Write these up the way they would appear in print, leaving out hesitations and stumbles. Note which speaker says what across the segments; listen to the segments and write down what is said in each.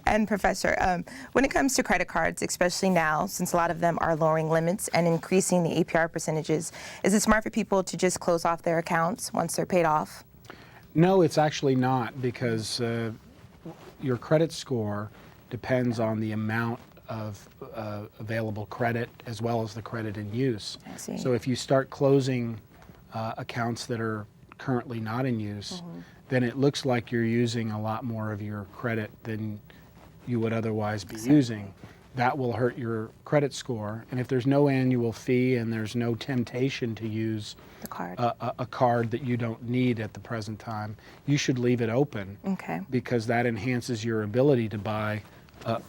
Speaker 1: and Professor, when it comes to credit cards, especially now, since a lot of them are lowering limits and increasing the APR percentages, is it smart for people to just close off their accounts once they're paid off?
Speaker 2: No, it's actually not, because your credit score depends on the amount of available credit as well as the credit in use.
Speaker 1: I see.
Speaker 2: So if you start closing accounts that are currently not in use, then it looks like you're using a lot more of your credit than you would otherwise be using. That will hurt your credit score. And if there's no annual fee and there's no temptation to use
Speaker 1: The card.
Speaker 2: a card that you don't need at the present time, you should leave it open.
Speaker 1: Okay.
Speaker 2: Because that enhances your ability to buy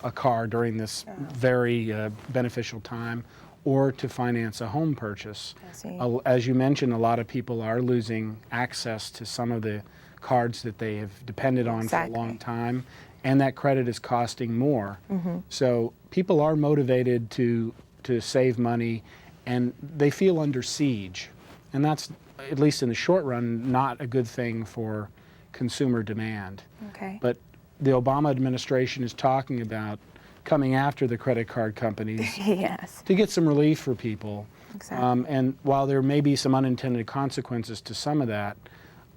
Speaker 2: a car during this very beneficial time, or to finance a home purchase.
Speaker 1: I see.
Speaker 2: As you mentioned, a lot of people are losing access to some of the cards that they have depended on for a long time, and that credit is costing more. So people are motivated to save money, and they feel under siege. And that's, at least in the short run, not a good thing for consumer demand.
Speaker 1: Okay.
Speaker 2: But the Obama administration is talking about coming after the credit card companies
Speaker 1: Yes.
Speaker 2: to get some relief for people.
Speaker 1: Exactly.
Speaker 2: And while there may be some unintended consequences to some of that,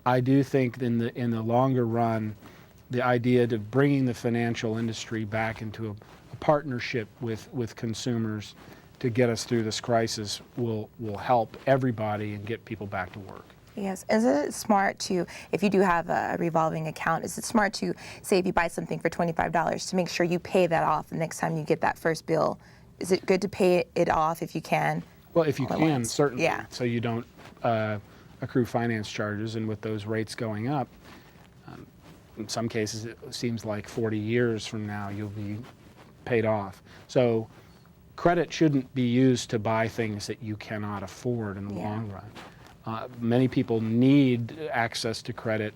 Speaker 2: I do think in the longer run, the idea of bringing the financial industry back into a partnership with consumers to get us through this crisis will help everybody and get people back to work.
Speaker 1: Yes. Is it smart to, if you do have a revolving account, is it smart to, say if you buy something for $25, to make sure you pay that off the next time you get that first bill? Is it good to pay it off if you can?
Speaker 2: Well, if you can,
Speaker 1: once?
Speaker 2: certainly.
Speaker 1: Yeah.
Speaker 2: So you don't accrue finance charges, and with those rates going up, in some cases it seems like 40 years from now you'll be paid off. So credit shouldn't be used to buy things that you cannot afford in the long run. Many people need access to credit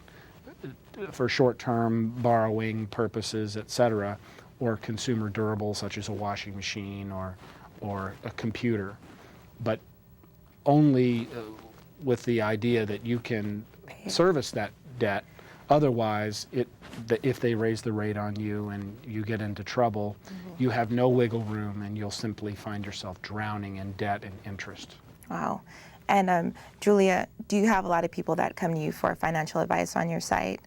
Speaker 2: for short-term borrowing purposes, et cetera, or consumer durables such as a washing machine or a computer, but only with the idea that you can service that debt. Otherwise, if they raise the rate on you and you get into trouble, you have no wiggle room, and you'll simply find yourself drowning in debt and interest.
Speaker 1: Wow. And Julia, do you have a lot of people that come to you for financial advice on your site?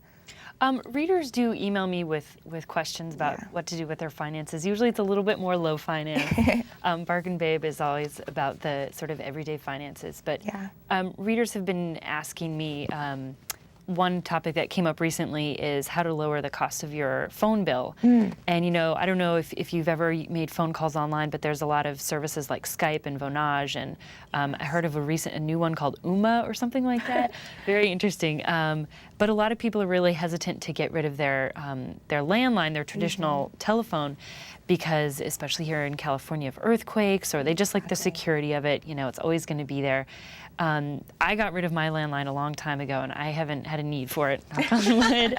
Speaker 3: Readers do email me with questions about what to do with their finances. Usually it's a little bit more low finance. Bargain Babe is always about the sort of everyday finances. But readers have been asking me, one topic that came up recently is how to lower the cost of your phone bill. And, you know, I don't know if you've ever made phone calls online, but there's a lot of services like Skype and Vonage, and I heard of a new one called Uma or something like that. Very interesting. But a lot of people are really hesitant to get rid of their landline, their traditional telephone, because especially here in California of earthquakes, or they just like the security of it. You know, it's always going to be there. I got rid of my landline a long time ago, and I haven't had a need for it. Knock on wood.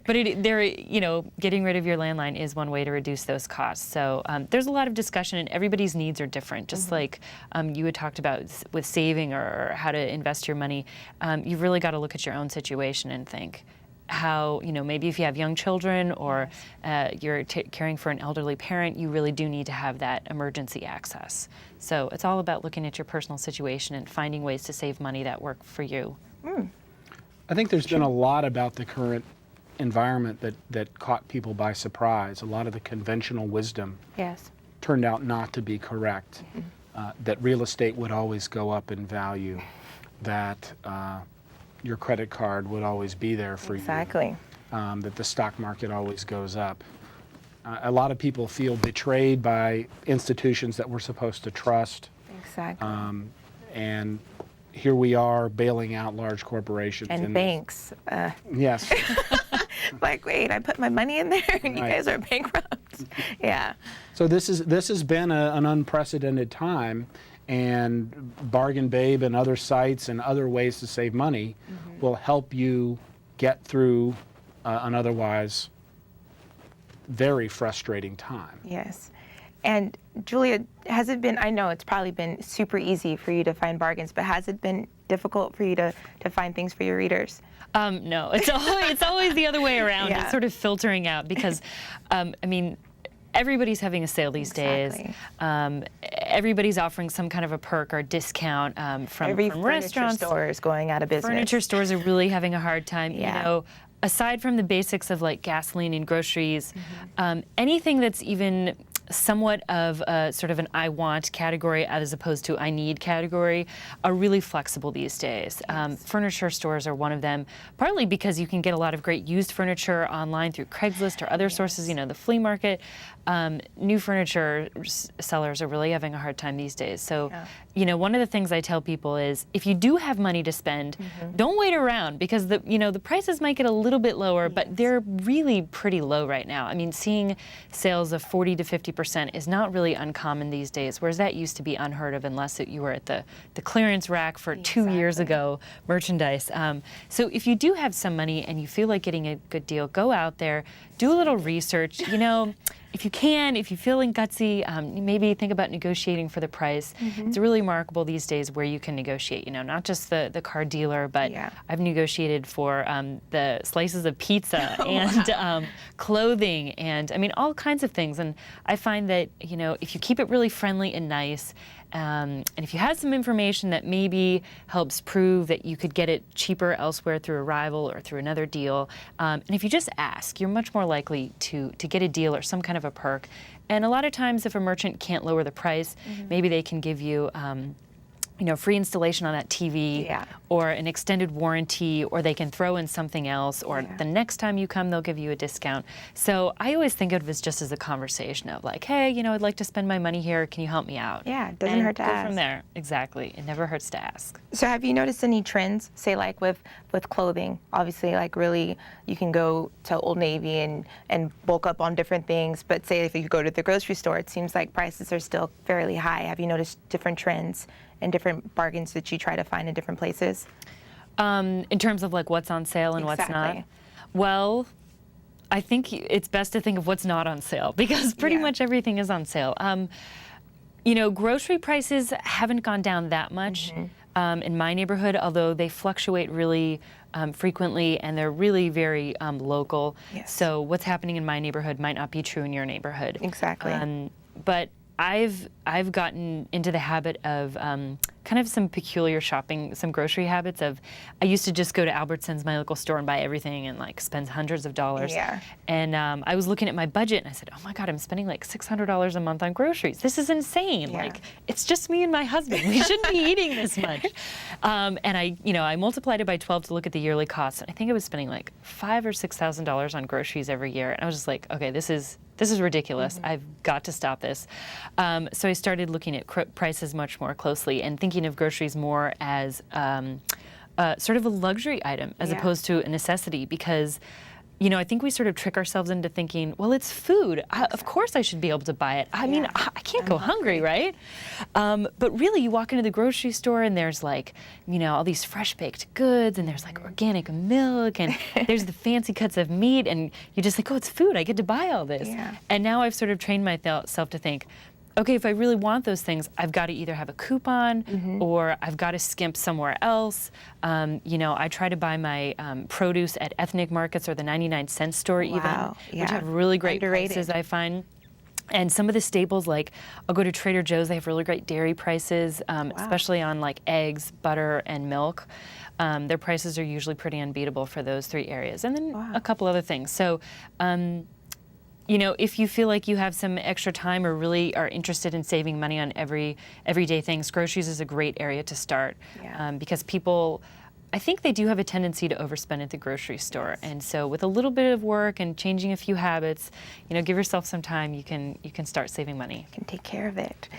Speaker 3: But you know, getting rid of your landline is one way to reduce those costs. So there's a lot of discussion, and everybody's needs are different. Just like you had talked about with saving or how to invest your money, you've really got to look at your own situation and think how, you know, maybe if you have young children or you're caring for an elderly parent, you really do need to have that emergency access. So it's all about looking at your personal situation and finding ways to save money that work for you.
Speaker 2: I think there's been a lot about the current environment that caught people by surprise. A lot of the conventional wisdom turned out not to be correct. That real estate would always go up in value, that your credit card would always be there for you. That the stock market always goes up. A lot of people feel betrayed by institutions that we're supposed to trust. And here we are bailing out large corporations.
Speaker 1: And banks.
Speaker 2: Yes.
Speaker 1: Like, wait, I put my money in there and you guys are bankrupt.
Speaker 2: So this has been an unprecedented time. And Bargain Babe and other sites and other ways to save money will help you get through an otherwise very frustrating time.
Speaker 1: Yes. And Julia, has it been, I know it's probably been super easy for you to find bargains, but has it been difficult for you to find things for your readers?
Speaker 3: No, it's always the other way around.
Speaker 1: Yeah.
Speaker 3: It's sort of filtering out because, I mean, everybody's having a sale these days. Everybody's offering some kind of a perk or discount from restaurants.
Speaker 1: Store is going out of business.
Speaker 3: Furniture stores are really having a hard time.
Speaker 1: Yeah.
Speaker 3: You know, aside from the basics of like gasoline and groceries, anything that's even somewhat of a sort of an I want category as opposed to I need category are really flexible these days. Furniture stores are one of them, partly because you can get a lot of great used furniture online through Craigslist or other sources, you know, the flea market. New furniture sellers are really having a hard time these days. So, you know, one of the things I tell people is if you do have money to spend, don't wait around because the prices might get a little bit lower, but they're really pretty low right now. I mean, seeing sales of 40 to 50% is not really uncommon these days, whereas that used to be unheard of unless you were at the clearance rack for 2 years ago merchandise. So if you do have some money and you feel like getting a good deal, go out there, do a little research. You know, if you feel feeling gutsy, maybe think about negotiating for the price. It's really remarkable these days where you can negotiate, you know, not just the car dealer, but I've negotiated for the slices of pizza and clothing and, I mean, all kinds of things. And I find that, you know, if you keep it really friendly and nice, and if you have some information that maybe helps prove that you could get it cheaper elsewhere through a rival or through another deal, and if you just ask, you're much more likely to get a deal or some kind of a perk. And a lot of times if a merchant can't lower the price, maybe they can give you you know, free installation on that TV or an extended warranty, or they can throw in something else, or the next time you come, they'll give you a discount. So I always think of it just as a conversation of like, hey, you know, I'd like to spend my money here. Can you help me out?
Speaker 1: Yeah, it doesn't hurt to
Speaker 3: go
Speaker 1: ask.
Speaker 3: from there. Exactly. It never hurts to ask.
Speaker 1: So have you noticed any trends, say like with clothing? Obviously, like really, you can go to Old Navy and bulk up on different things, but say if you go to the grocery store, it seems like prices are still fairly high. Have you noticed different trends and different bargains that you try to find in different places?
Speaker 3: In terms of like what's on sale and what's not? Well, I think it's best to think of what's not on sale because pretty much everything is on sale. You know, grocery prices haven't gone down that much in my neighborhood, although they fluctuate really frequently and they're really very local. So what's happening in my neighborhood might not be true in your neighborhood.
Speaker 1: Exactly.
Speaker 3: But I've gotten into the habit of kind of some peculiar shopping, some grocery habits of, I used to just go to Albertsons, my local store, and buy everything and like spend hundreds of dollars. And I was looking at my budget and I said, oh my God, I'm spending like $600 a month on groceries. This is insane. Like, it's just me and my husband. We shouldn't be eating this much. And I multiplied it by 12 to look at the yearly costs. And I think I was spending like $5,000 or $6,000 on groceries every year. And I was just like, okay, this is ridiculous. I've got to stop this. So I started looking at prices much more closely and thinking of groceries more as sort of a luxury item as opposed to a necessity because, you know, I think we sort of trick ourselves into thinking, well, it's food. Of course I should be able to buy it. I mean, I can't go hungry, right? But really, you walk into the grocery store and there's like, you know, all these fresh baked goods and there's like organic milk and there's the fancy cuts of meat and you just think, oh, it's food. I get to buy all this. And now I've sort of trained myself to think, okay, if I really want those things, I've got to either have a coupon or I've got to skimp somewhere else. You know, I try to buy my produce at ethnic markets or the 99-cent store even, which have really great prices, I find. And some of the staples, like I'll go to Trader Joe's, they have really great dairy prices, especially on like eggs, butter, and milk. Their prices are usually pretty unbeatable for those three areas. And then a couple other things. So, you know, if you feel like you have some extra time or really are interested in saving money on everyday things, groceries is a great area to start because people, I think they do have a tendency to overspend at the grocery store. And so with a little bit of work and changing a few habits, you know, give yourself some time, you can start saving money.
Speaker 1: You can take care of it.